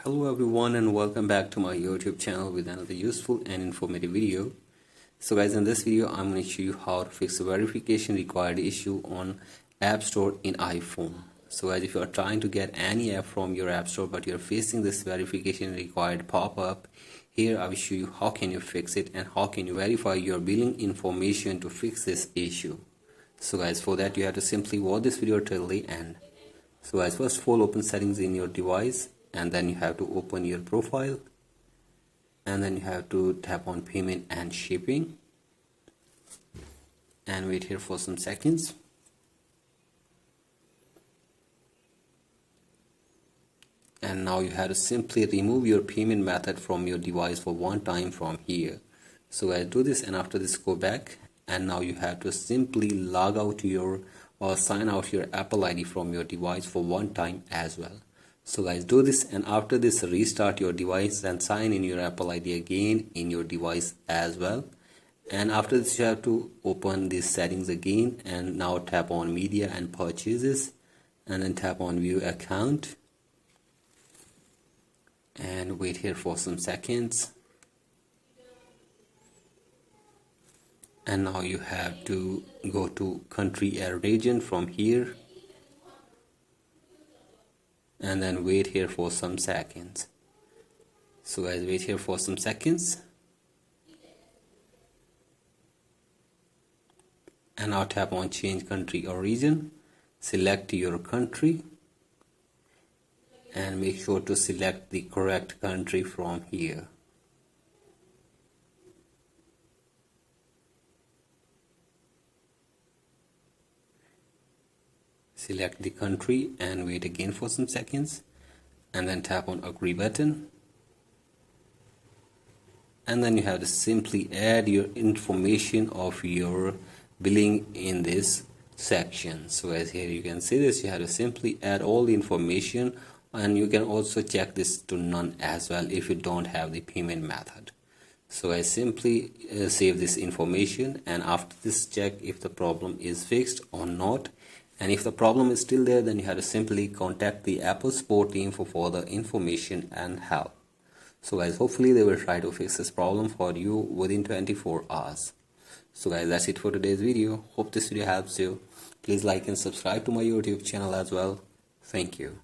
Hello everyone and welcome back to my YouTube channel with another useful and informative video. So guys, in this video I'm going to show you how to fix a verification required issue on App Store in iPhone. So guys, if you are trying to get any app from your App Store but you're facing this verification required pop-up, here I will show you how can you fix it and how can you verify your billing information to fix this issue. So guys, for that you have to simply watch this video till the end. So guys, first of all, open settings in your device, and then you have to open your profile, and then you have to tap on payment and shipping and wait here for some seconds. And now you have to simply remove your payment method from your device for one time from here. So guys, do this, and after this go back, and now you have to simply log out your or sign out your Apple ID from your device for one time as well. So guys, do this, and after this restart your device and sign in your Apple ID again in your device as well. And after this you have to open these settings again, and now tap on media and purchases, and then tap on view account and wait here for some seconds. And now you have to go to country and region from here, and then wait here for some seconds. So guys, wait here for some seconds, and now tap on change country or region, select your country and make sure to select the correct country from here. Select the country and wait again for some seconds, and then tap on agree button, and then you have to simply add your information of your billing in this section. So as here you can see this, you have to simply add all the information, and you can also check this to none as well if you don't have the payment method. So I simply save this information, and after this check if the problem is fixed or not. And if the problem is still there, then you have to simply contact the Apple support team for further information and help. So guys, hopefully they will try to fix this problem for you within 24 hours. So guys, that's it for today's video. Hope this video helps you. Please like and subscribe to my YouTube channel as well. Thank you.